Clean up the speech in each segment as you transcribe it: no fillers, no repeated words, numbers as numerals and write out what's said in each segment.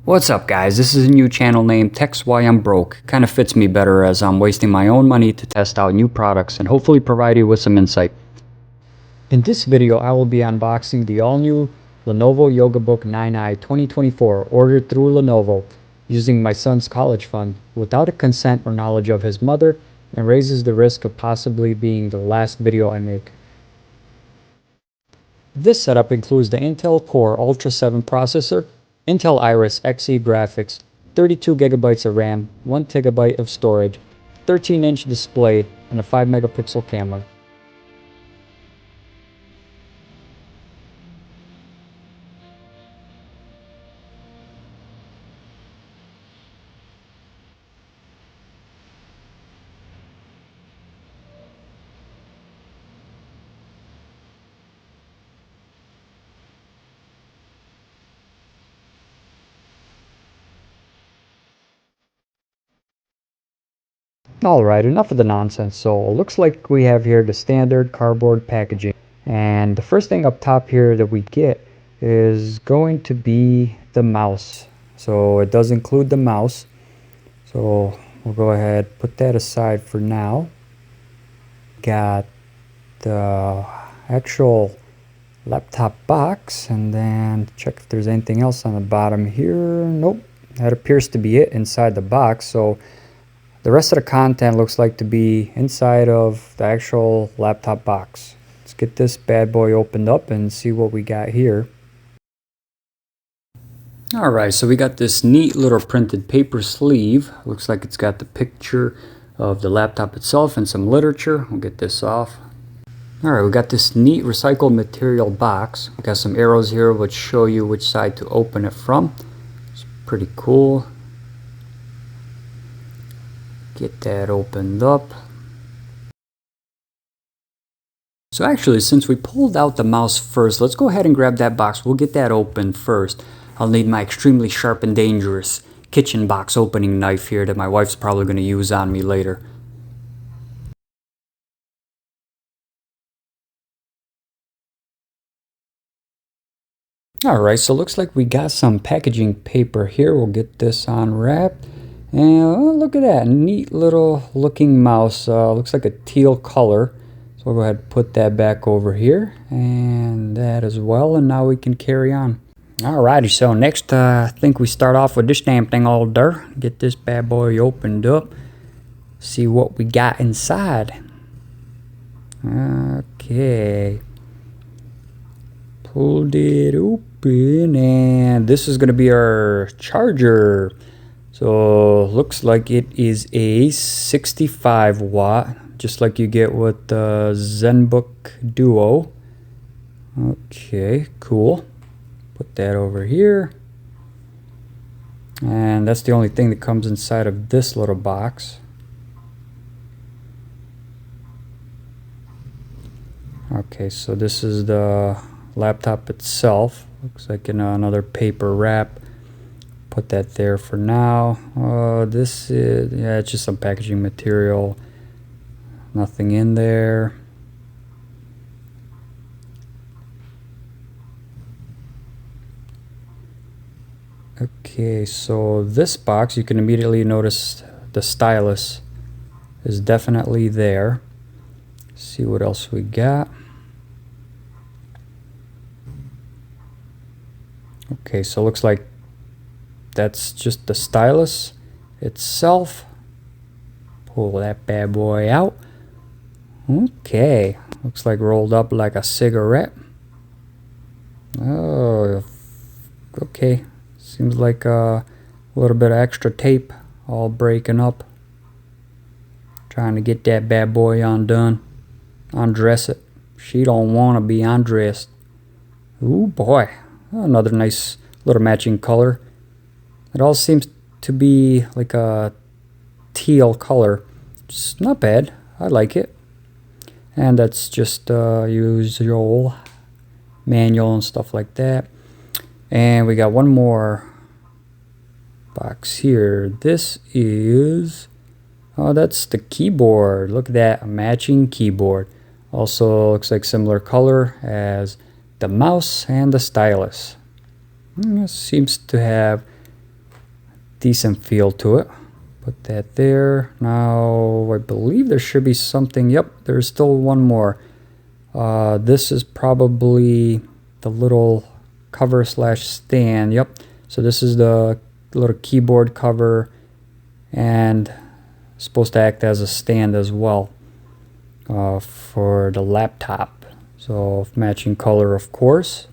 What's up guys, this is a new channel named Text Why I'm Broke. Kinda fits me better as I'm wasting my own money to test out new products and hopefully provide you with some insight. In this video I will be unboxing the all-new Lenovo Yoga Book 9i 2024 ordered through Lenovo using my son's college fund without a consent or knowledge of his mother, and raises the risk of possibly being the last video I make. This setup includes the Intel Core Ultra 7 processor, Intel Iris Xe graphics, 32GB of RAM, 1TB of storage, 13-inch display, and a 5-megapixel camera. Alright, enough of the nonsense. So it looks like we have here the standard cardboard packaging. And the first thing up top here that we get is going to be the mouse. So it does include the mouse. So we'll go ahead, put that aside for now. Got the actual laptop box, and then check if there's anything else on the bottom here. Nope, that appears to be it inside the box. So the rest of the content looks like to be inside of the actual laptop box. Let's get this bad boy opened up and see what we got here. Alright, so we got this neat little printed paper sleeve. Looks like it's got the picture of the laptop itself and some literature. We'll get this off. Alright, we got this neat recycled material box. We got some arrows here which show you which side to open it from. It's pretty cool. Get that opened up. So actually, since we pulled out the mouse first, let's go ahead and grab that box. We'll get that open first. I'll need my extremely sharp and dangerous kitchen box opening knife here that my wife's probably going to use on me later. Alright, so looks like we got some packaging paper here. We'll get this unwrapped. And oh, look at that neat little looking mouse. Looks like a teal color. So we'll go ahead and put that back over here, and that as well, and now we can carry on. Alrighty, so next I think we start off with this damn thing all there. Get this bad boy opened up. See what we got inside. Okay. Pulled it open, and this is going to be our charger. So looks like it is a 65 watt, just like you get with the Zenbook Duo. Okay, cool. Put that over here. And that's the only thing that comes inside of this little box. Okay, so this is the laptop itself. Looks like in another paper wrap. Put that there for now. This is, yeah, it's just some packaging material. Nothing in there. Okay, so this box, you can immediately notice the stylus is definitely there. See what else we got. Okay, so it looks like that's just the stylus itself. Pull that bad boy out. Okay, looks like rolled up like a cigarette. Oh, okay. Seems like a little bit of extra tape all breaking up. Trying to get that bad boy undone. Undress it. She don't want to be undressed. Ooh boy, another nice little matching color. It all seems to be like a teal color. It's not bad. I like it. And that's just usual manual and stuff like that. And we got one more box here. This is, oh, that's the keyboard. Look at that, a matching keyboard. Also looks like similar color as the mouse and the stylus. Seems to have decent feel to it. Put that there. Now I believe there should be something. Yep, there's still one more. This is probably the little cover slash stand. Yep, so this is the little keyboard cover and supposed to act as a stand as well for the laptop. So matching color, of course.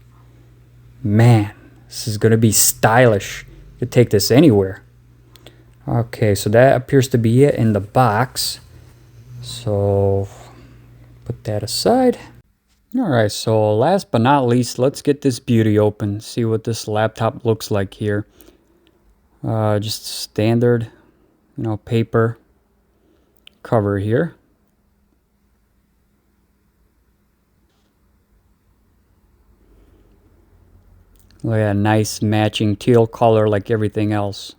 Man, this is gonna be stylish. You could take this anywhere. Okay, so that appears to be it in the box. So put that aside. Alright, so last but not least, let's get this beauty open. See what this laptop looks like here. Just standard, paper cover here. Look at that nice matching teal color like everything else.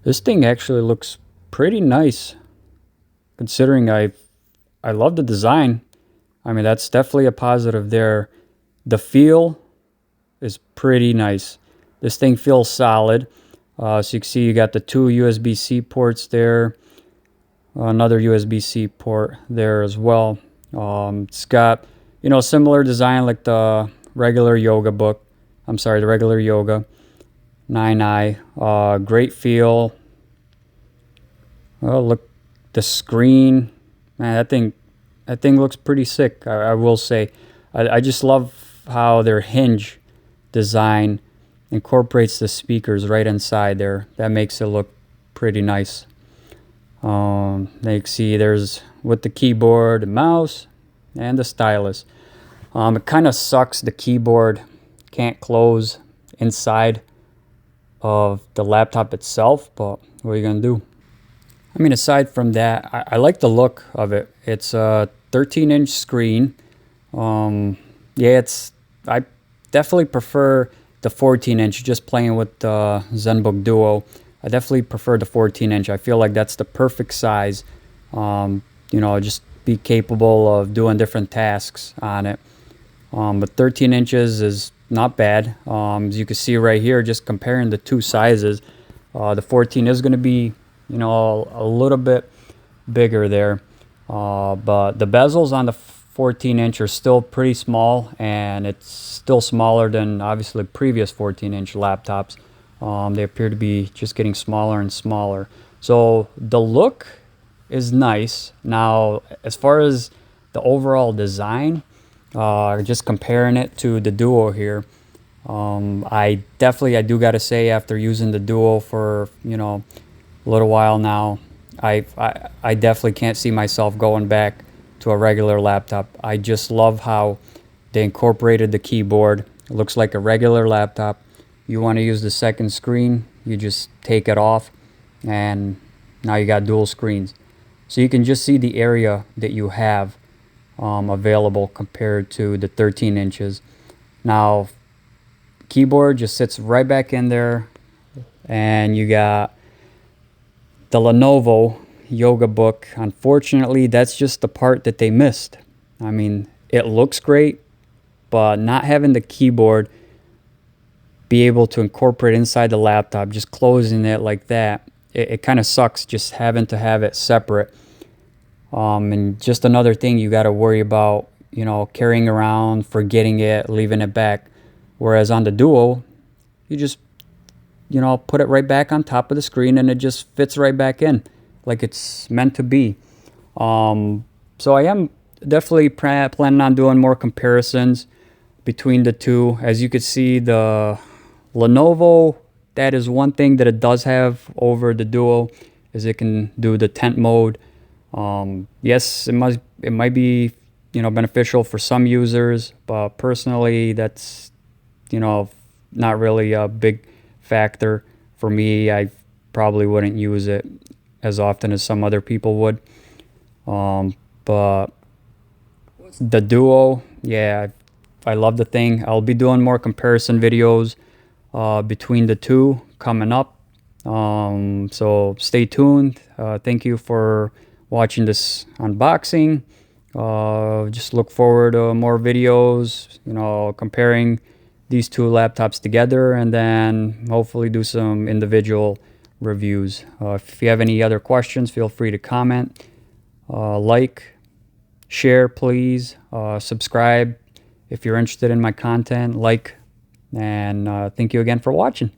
This thing actually looks pretty nice, considering I love the design. I mean, that's definitely a positive there. The feel is pretty nice. This thing feels solid. So you can see you got the two USB-C ports there. Another USB-C port there as well. It's got, similar design like the regular Yoga Book. I'm sorry, the regular Yoga 9i. Great feel. Oh, look, the screen. Man, that thing looks pretty sick, I will say. I just love how their hinge design incorporates the speakers right inside there. That makes it look pretty nice. You can see there's with the keyboard, the mouse, and the stylus. It kind of sucks the keyboard can't close inside of the laptop itself, but what are you gonna do? I mean, aside from that, I like the look of it. It's a 13-inch screen. Yeah, I definitely prefer the 14-inch. Just playing with the Zenbook Duo, I definitely prefer the 14-inch. I feel like that's the perfect size. Just be capable of doing different tasks on it. But 13 inches is not bad. As you can see right here, just comparing the two sizes, the 14 is going to be, a little bit bigger there. But the bezels on the 14-inch are still pretty small, and it's still smaller than obviously previous 14-inch laptops. They appear to be just getting smaller and smaller. So the look is nice. Now, as far as the overall design, just comparing it to the Duo here, I do got to say, after using the Duo for a little while now, I definitely can't see myself going back to a regular laptop. I just love how they incorporated the keyboard. It looks like a regular laptop. You want to use the second screen, you just take it off, and now you got dual screens. So you can just see the area that you have available compared to the 13 inches. Now, keyboard just sits right back in there, and you got the Lenovo Yoga Book. Unfortunately, that's just the part that they missed. I mean, it looks great, but not having the keyboard be able to incorporate inside the laptop, just closing it like that, it kind of sucks just having to have it separate. And just another thing you got to worry about, carrying around, forgetting it, leaving it back. Whereas on the Duo, you just, put it right back on top of the screen, and it just fits right back in like it's meant to be. So I am definitely planning on doing more comparisons between the two. As you could see, the Lenovo, that is one thing that it does have over the Duo, is it can do the tent mode. Yes, it might be beneficial for some users, but personally, that's not really a big factor for me. I probably wouldn't use it as often as some other people would. But the Duo, yeah, I love the thing. I'll be doing more comparison videos between the two coming up. So stay tuned. Thank you for watching this unboxing. Just look forward to more videos, comparing these two laptops together and then hopefully do some individual reviews. If you have any other questions, feel free to comment, like, share, please, subscribe if you're interested in my content, and thank you again for watching.